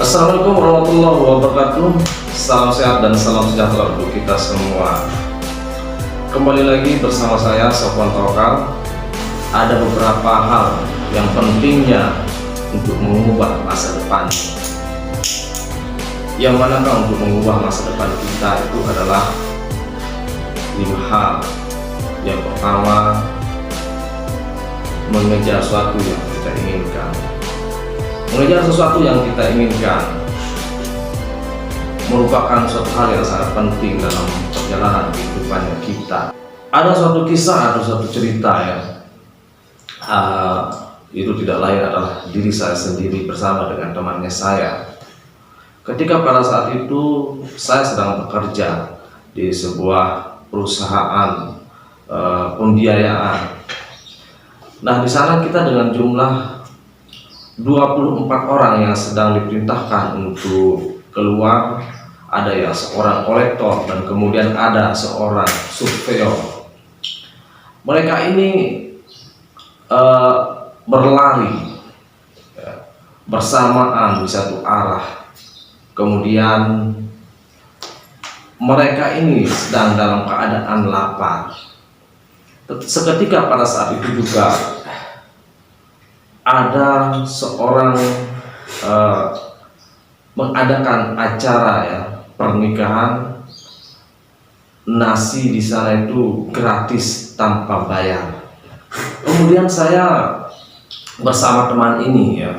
Assalamualaikum warahmatullahi wabarakatuh. Salam sehat dan salam sejahtera untuk kita semua. Kembali lagi bersama saya Sofwan Tawakal. Ada beberapa hal yang pentingnya untuk mengubah masa depan. Yang manakah untuk mengubah masa depan kita itu adalah 5 hal. Yang pertama, mengejar sesuatu yang kita inginkan. Mengejar sesuatu yang kita inginkan merupakan suatu hal yang sangat penting dalam perjalanan kehidupannya kita. Ada suatu kisah, ada suatu cerita ya, itu tidak lain adalah diri saya sendiri bersama dengan temannya saya. Ketika pada saat itu saya sedang bekerja di sebuah perusahaan pembiayaan. Nah, di sana kita dengan jumlah 24 orang yang sedang diperintahkan untuk keluar. Ada yang seorang kolektor dan kemudian ada seorang surveyor. Mereka ini berlari bersamaan di satu arah. Kemudian mereka ini sedang dalam keadaan lapar. Seketika pada saat itu juga ada seorang mengadakan acara ya, pernikahan. Nasi di sana itu gratis tanpa bayar. Kemudian saya bersama teman ini ya,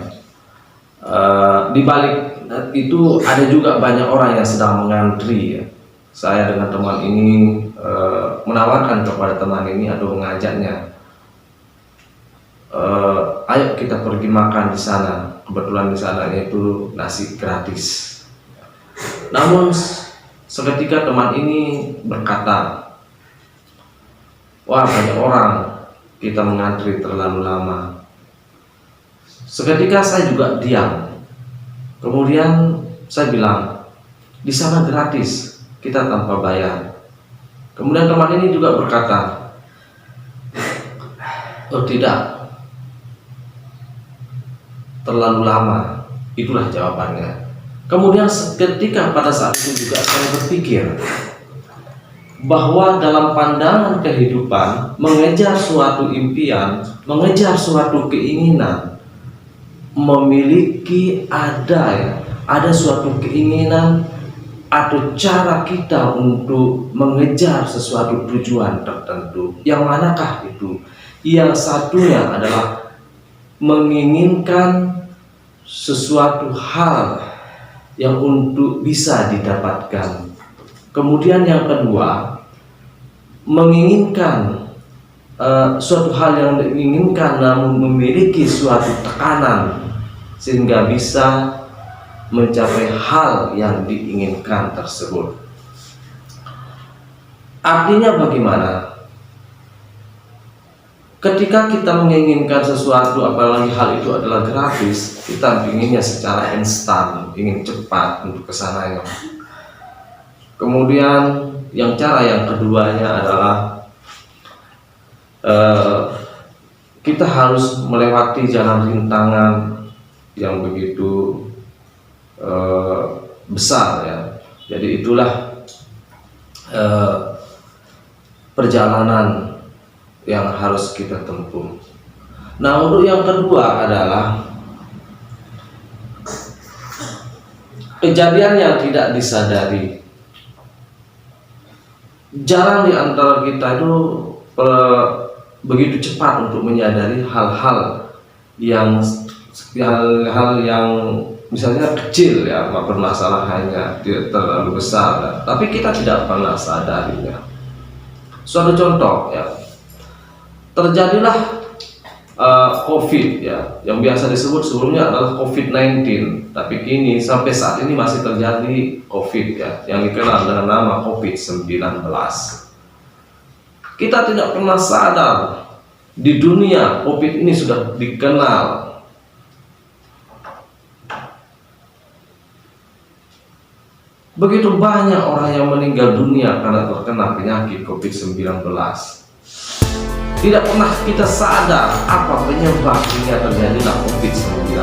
di balik itu ada juga banyak orang yang sedang mengantri ya. Saya dengan teman ini menawarkan kepada teman ini atau mengajaknya, ayo kita pergi makan di sana. Kebetulan di sana itu nasi gratis. Namun seketika teman ini berkata, wah, banyak orang, kita mengantri terlalu lama. Seketika saya juga diam. Kemudian saya bilang, di sana gratis, kita tanpa bayar. Kemudian teman ini juga berkata, oh tidak, terlalu lama. Itulah jawabannya. Kemudian ketika pada saat itu juga saya berpikir bahwa dalam pandangan kehidupan, mengejar suatu impian, mengejar suatu keinginan, memiliki ada suatu keinginan atau cara kita untuk mengejar sesuatu tujuan tertentu. Yang manakah itu? Yang satunya adalah menginginkan sesuatu hal yang untuk bisa didapatkan. Kemudian yang kedua, menginginkan suatu hal yang diinginkan namun memiliki suatu tekanan sehingga bisa mencapai hal yang diinginkan tersebut. Artinya bagaimana? Ketika kita menginginkan sesuatu, apalagi hal itu adalah gratis, kita inginnya secara instan, ingin cepat untuk kesananya. Kemudian cara yang keduanya adalah kita harus melewati jalan rintangan yang begitu besar ya. Jadi itulah perjalanan yang harus kita tempuh. Nah, untuk yang kedua adalah kejadian yang tidak disadari. Jarang di antara kita itu begitu cepat untuk menyadari hal-hal yang misalnya kecil ya, permasalahannya tidak terlalu besar, tapi kita tidak pernah sadarinya. Suatu contoh ya, terjadilah COVID ya, yang biasa disebut sebelumnya adalah COVID-19, tapi kini sampai saat ini masih terjadi COVID ya, yang dikenal dengan nama COVID-19. Kita tidak pernah sadar di dunia COVID ini sudah dikenal. Begitu banyak orang yang meninggal dunia karena terkena penyakit COVID-19. Tidak pernah kita sadar apa penyebab hingga terjadilah COVID-19.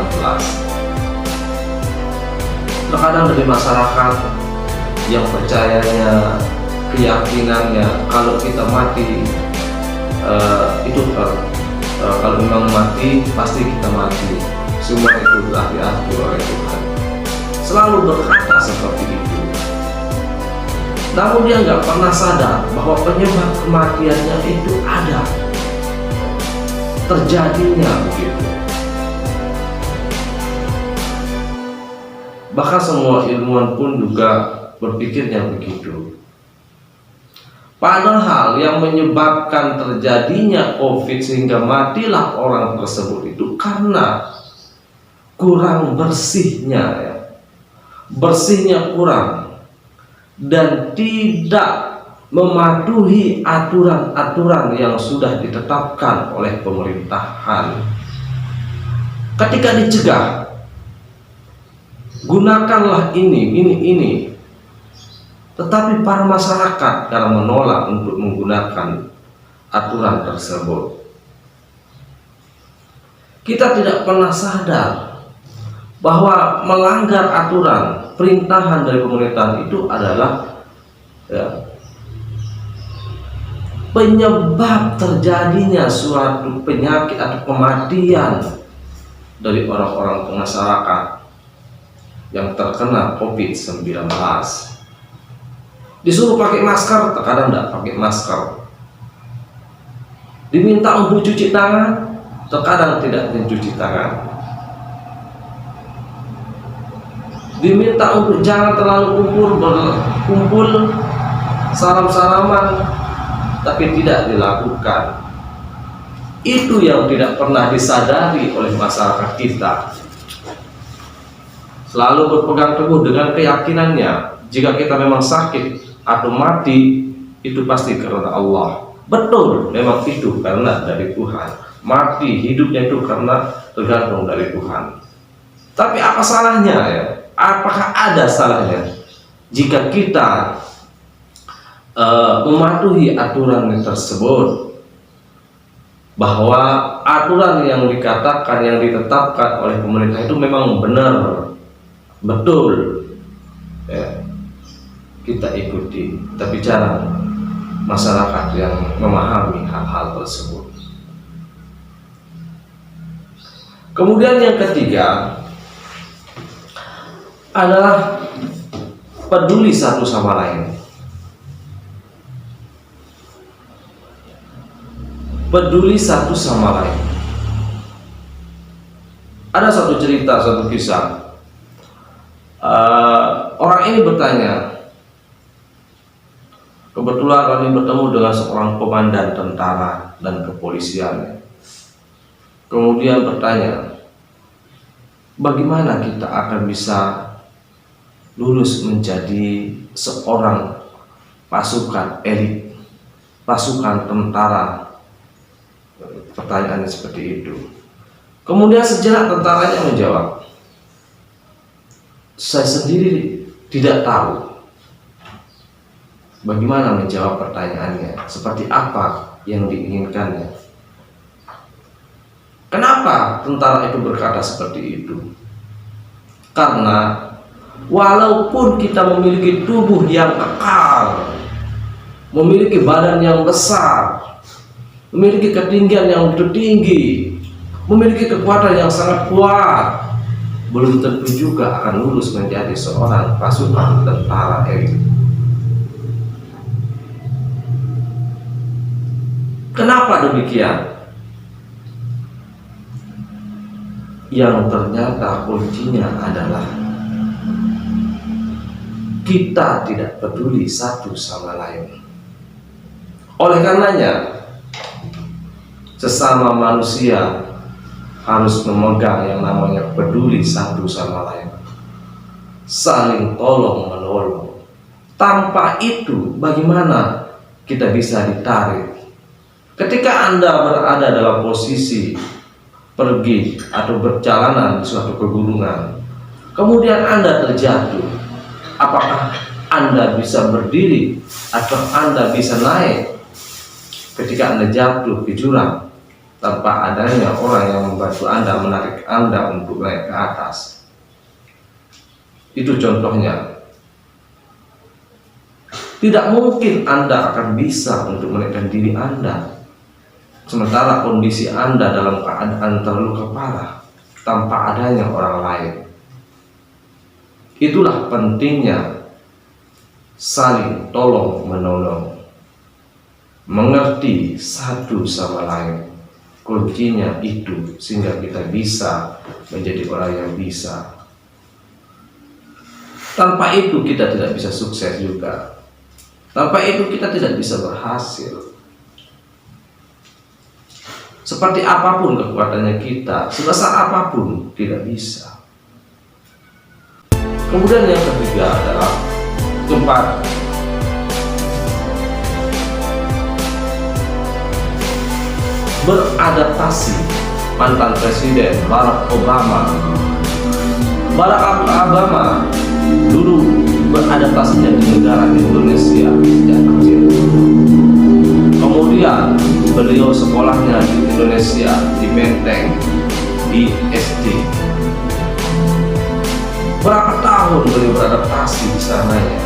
Terkadang dari masyarakat yang percayanya, keyakinannya kalau kita mati kalau memang mati pasti kita mati, semua itu telah diatur oleh Tuhan, selalu berkata seperti itu. Namun dia nggak pernah sadar bahwa penyebab kematiannya itu ada, terjadinya begitu. Bahkan semua ilmuwan pun juga berpikirnya begitu. Padahal yang menyebabkan terjadinya COVID sehingga matilah orang tersebut itu karena kurang bersihnya, ya. Bersihnya kurang dan tidak mematuhi aturan-aturan yang sudah ditetapkan oleh pemerintahan. Ketika dicegah, gunakanlah ini. Tetapi para masyarakat karena menolak untuk menggunakan aturan tersebut. Kita tidak pernah sadar bahwa melanggar aturan perintahan dari pemerintahan itu adalah penyebab terjadinya suatu penyakit atau kematian dari orang-orang masyarakat yang terkena COVID-19. Disuruh pakai masker, terkadang tidak pakai masker. Diminta untuk cuci tangan, terkadang tidak mencuci tangan. Diminta untuk jangan terlalu berkumpul, salam-salaman, tapi tidak dilakukan. Itu yang tidak pernah disadari oleh masyarakat kita. Selalu berpegang teguh dengan keyakinannya, jika kita memang sakit atau mati itu pasti karena Allah. Betul, memang itu karena dari Tuhan. Mati, hidupnya itu karena tergantung dari Tuhan. Tapi apa salahnya, ya? Apakah ada salahnya jika kita mematuhi aturan tersebut, bahwa aturan yang dikatakan, yang ditetapkan oleh pemerintah itu memang benar, betul, ya, kita ikuti, tapi jarang masyarakat yang memahami hal-hal tersebut. Kemudian yang ketiga adalah peduli satu sama lain. Peduli satu sama lain. Ada satu cerita, satu kisah. Orang ini bertanya, kebetulan kami bertemu dengan seorang komandan tentara dan kepolisian. Kemudian bertanya, bagaimana kita akan bisa lulus menjadi seorang pasukan elit, pasukan tentara? Pertanyaannya seperti itu. Kemudian sejenak tentaranya menjawab, saya sendiri tidak tahu bagaimana menjawab pertanyaannya, seperti apa yang diinginkannya. Kenapa tentara itu berkata seperti itu? Karena walaupun kita memiliki tubuh yang kekal, memiliki badan yang besar, memiliki ketinggian yang tinggi, memiliki kekuatan yang sangat kuat, belum tentu juga akan lulus menjadi seorang pasukan tentara elit. Kenapa demikian? Yang ternyata kuncinya adalah kita tidak peduli satu sama lain. Oleh karenanya, sesama manusia harus memegang yang namanya peduli satu sama lain, saling tolong menolong. Tanpa itu bagaimana kita bisa ditarik? Ketika Anda berada dalam posisi pergi atau berjalanan di suatu pegunungan, kemudian Anda terjatuh, apakah Anda bisa berdiri atau Anda bisa naik ketika Anda jatuh ke jurang tanpa adanya orang yang membantu Anda, menarik Anda untuk naik ke atas? Itu contohnya. Tidak mungkin Anda akan bisa untuk menaikkan diri Anda, sementara kondisi Anda dalam keadaan terluka parah tanpa adanya orang lain. Itulah pentingnya saling tolong menolong, mengerti satu sama lain. Kuncinya itu, sehingga kita bisa menjadi orang yang bisa. Tanpa itu kita tidak bisa sukses juga. Tanpa itu kita tidak bisa berhasil. Seperti apapun kekuatannya kita, sebesar apapun tidak bisa. Kemudian yang ketiga adalah keempat, beradaptasi. Mantan Presiden Barack Obama dulu beradaptasinya di negara Indonesia sejak kecil. Kemudian beliau sekolahnya di Indonesia, di Menteng, di SD. Berapa tahun beliau beradaptasi di sananya?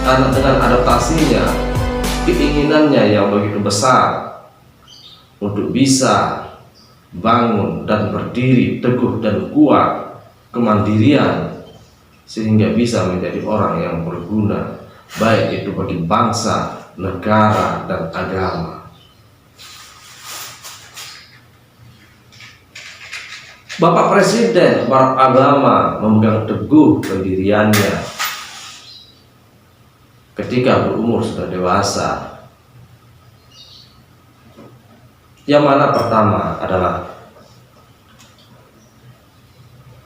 Karena dengan adaptasinya, keinginannya yang begitu besar untuk bisa bangun dan berdiri teguh dan kuat, kemandirian, sehingga bisa menjadi orang yang berguna, baik itu bagi bangsa, negara, dan agama. Bapak Presiden Barack Obama memegang teguh pendiriannya ketika berumur sudah dewasa. Yang mana pertama adalah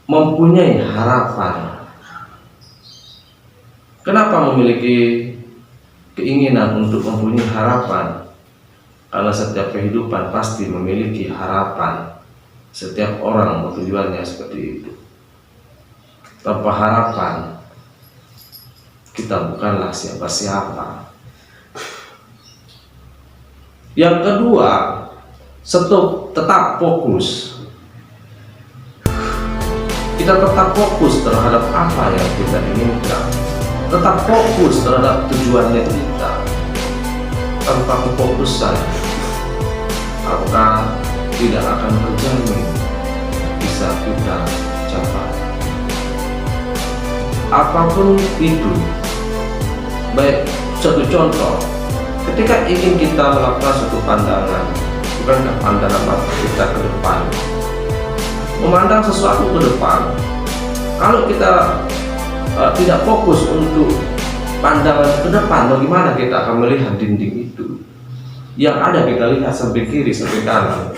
mempunyai harapan. Kenapa memiliki keinginan untuk mempunyai harapan? Karena setiap kehidupan pasti memiliki harapan. Setiap orang tujuannya seperti itu. Tanpa harapan, kita bukanlah siapa-siapa. Yang kedua, tetap fokus. Kita tetap fokus terhadap apa yang kita inginkan. Tetap fokus terhadap tujuannya kita. Tanpa kefokusan, maka tidak akan terjamin bisa kita capai. Apapun itu, baik satu contoh, ketika ingin kita melakukan suatu pandangan, bukankah pandangan mata kita ke depan, memandang sesuatu ke depan. Kalau kita tidak fokus untuk pandangan ke depan, bagaimana kita akan melihat dinding itu? Yang ada kita lihat sampai kiri, sampai kanan.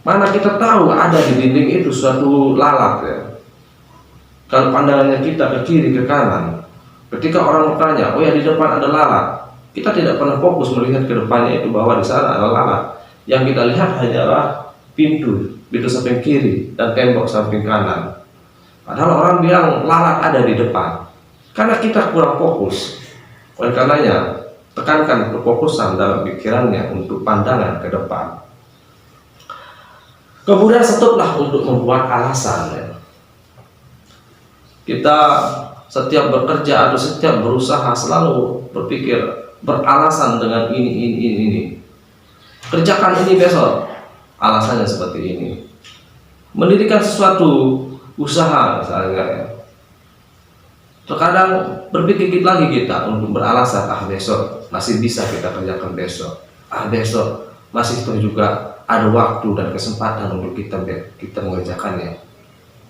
Mana kita tahu ada di dinding itu suatu lalat ya. Kalau pandangannya kita ke kiri, ke kanan, ketika orang bertanya, oh ya di depan ada lalat, kita tidak pernah fokus melihat ke depannya itu bahwa di sana ada lalat. Yang kita lihat hanyalah pintu samping kiri dan tembok samping kanan. Padahal orang bilang lalat ada di depan. Karena kita kurang fokus. Oleh karenanya, tekankan kefokusan dalam pikirannya untuk pandangan ke depan. Kemudian stoplah untuk membuat alasan ya. Kita setiap bekerja atau setiap berusaha selalu berpikir beralasan dengan ini. Kerjakan ini besok, alasannya seperti ini. Mendirikan sesuatu usaha misalnya ya. Terkadang berpikir lagi kita untuk beralasan, besok masih bisa kita kerjakan besok. Besok masih juga ada waktu dan kesempatan untuk kita mengerjakannya.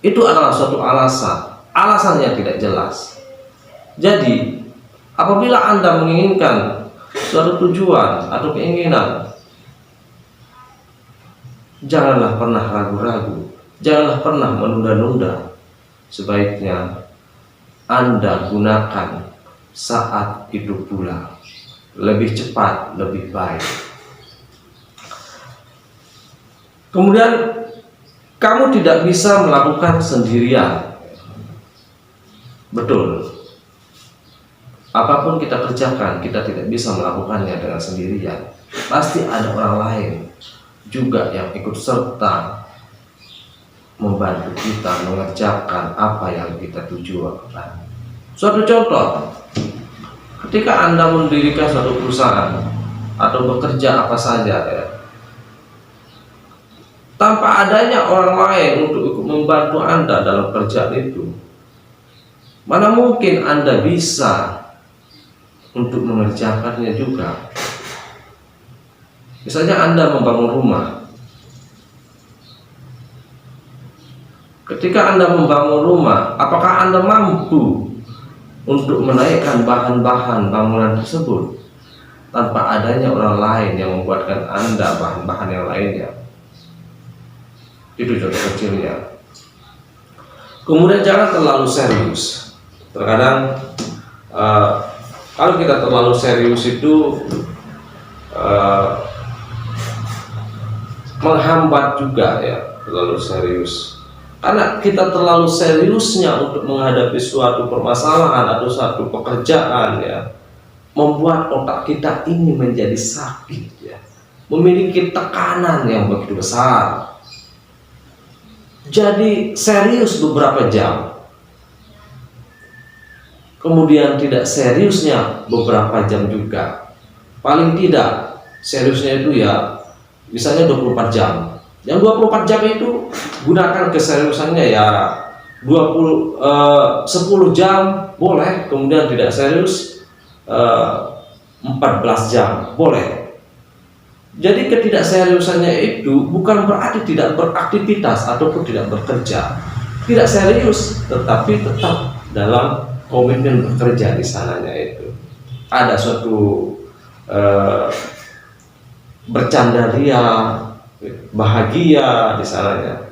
Itu adalah suatu alasannya tidak jelas. Jadi apabila Anda menginginkan suatu tujuan atau keinginan, janganlah pernah ragu-ragu, janganlah pernah menunda-nunda. Sebaiknya Anda gunakan saat itu pula, lebih cepat, lebih baik. Kemudian kamu tidak bisa melakukan sendirian. Betul. Apapun kita kerjakan, kita tidak bisa melakukannya dengan sendirian. Pasti ada orang lain. juga yang ikut serta membantu kita mengerjakan apa yang kita tujukan. Suatu contoh, ketika Anda mendirikan suatu perusahaan atau bekerja apa saja ya, tanpa adanya orang lain untuk ikut membantu Anda dalam pekerjaan itu, mana mungkin Anda bisa untuk mengerjakannya juga. Misalnya Anda membangun rumah. Ketika Anda membangun rumah, apakah Anda mampu untuk menaikkan bahan-bahan bangunan tersebut tanpa adanya orang lain yang membuatkan Anda bahan-bahan yang lainnya? Itu contoh kecilnya. Kemudian jangan terlalu serius. Terkadang kalau kita terlalu serius itu menghambat juga ya, terlalu serius. Karena kita terlalu seriusnya untuk menghadapi suatu permasalahan atau suatu pekerjaan ya, membuat otak kita ini menjadi sakit ya, memiliki tekanan yang begitu besar. Jadi serius beberapa jam, kemudian tidak seriusnya beberapa jam juga. Paling tidak seriusnya itu ya misalnya 24 jam. Yang 24 jam itu gunakan keseriusannya ya 10 jam boleh, kemudian tidak serius 14 jam boleh. Jadi ketidakseriusannya itu bukan berarti tidak beraktivitas ataupun tidak bekerja. Tidak serius, tetapi tetap dalam komitmen bekerja di sananya itu. Ada suatu bercanda ria, bahagia di sananya.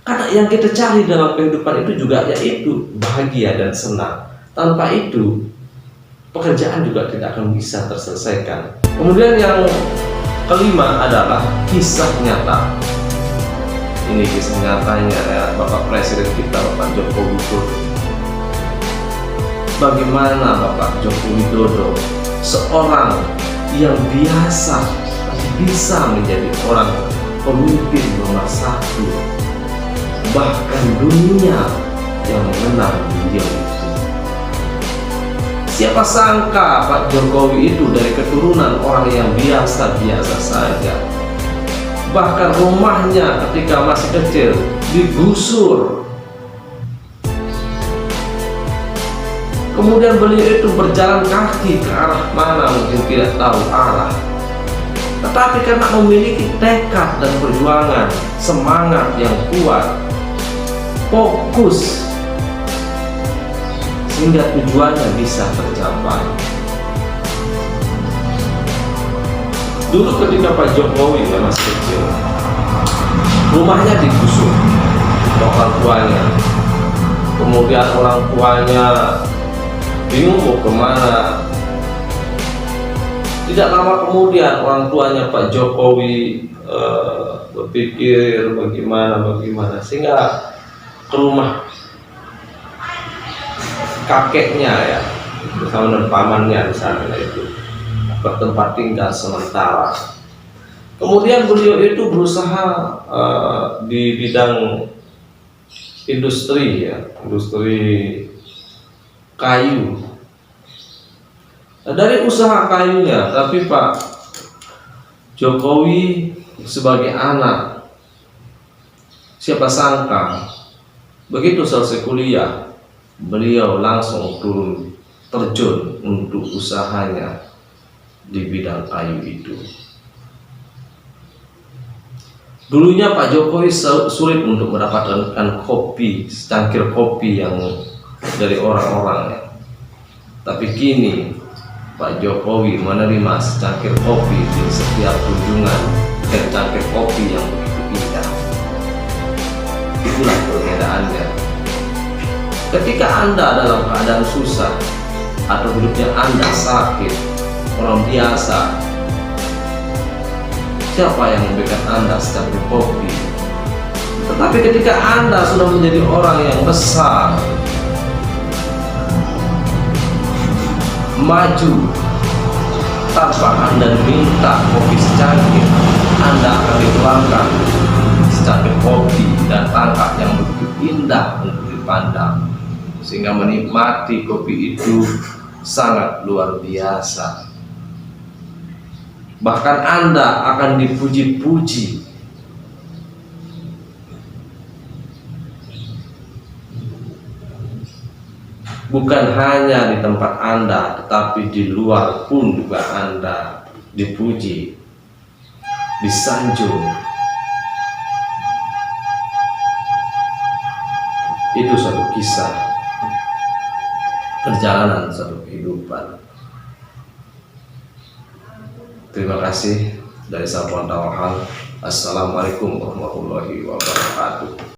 Karena yang kita cari dalam kehidupan itu juga yaitu bahagia dan senang. Tanpa itu pekerjaan juga tidak akan bisa terselesaikan. Kemudian yang kelima adalah kisah nyata. Ini kisah nyatanya ya, Bapak Presiden kita, Bapak Joko Widodo. Bagaimana Bapak Joko Widodo, seorang yang biasa bisa menjadi orang pemimpin nomor 1, bahkan dunia yang mengenal beliau itu. Siapa sangka Pak Jokowi itu dari keturunan orang yang biasa-biasa saja. Bahkan rumahnya ketika masih kecil digusur. Kemudian beliau itu berjalan kaki ke arah mana mungkin tidak tahu arah. Tetapi karena memiliki tekad dan perjuangan, semangat yang kuat, fokus, sehingga tujuannya bisa tercapai. Dulu ketika Pak Jokowi masih kecil, rumahnya digusur orang tuanya. Kemudian orang tuanya bingung mau kemana. Tidak lama kemudian orang tuanya Pak Jokowi berpikir bagaimana sehingga ke rumah kakeknya ya, bersama dengan pamannya di sana itu bertempat tinggal sementara. Kemudian beliau itu berusaha di bidang industri ya, industri kayu. Nah, dari usaha kayunya, tapi Pak Jokowi sebagai anak, siapa sangka begitu selesai kuliah, beliau langsung turun terjun untuk usahanya di bidang kayu itu. Dulunya Pak Jokowi sulit untuk mendapatkan kopi, secangkir kopi yang dari orang-orang ya. Tapi kini Pak Jokowi menerima secangkir kopi di setiap kunjungan dan cangkir kopi yang begitu indah. Itulah perbedaannya. Ketika Anda dalam keadaan susah atau hidupnya Anda sakit, orang biasa, siapa yang memberikan Anda secangkir kopi? Tetapi ketika Anda sudah menjadi orang yang besar, maju tanpa Anda minta kopi secangkir, Anda akan dituangkan secangkir kopi dan tangkap yang begitu indah untuk dipandang, sehingga menikmati kopi itu sangat luar biasa. Bahkan Anda akan dipuji-puji. Bukan hanya di tempat Anda, tetapi di luar pun juga Anda dipuji, disanjung. Itu suatu kisah perjalanan satu kehidupan. Terima kasih dari Sapuan Tawakal. Assalamualaikum warahmatullahi wabarakatuh.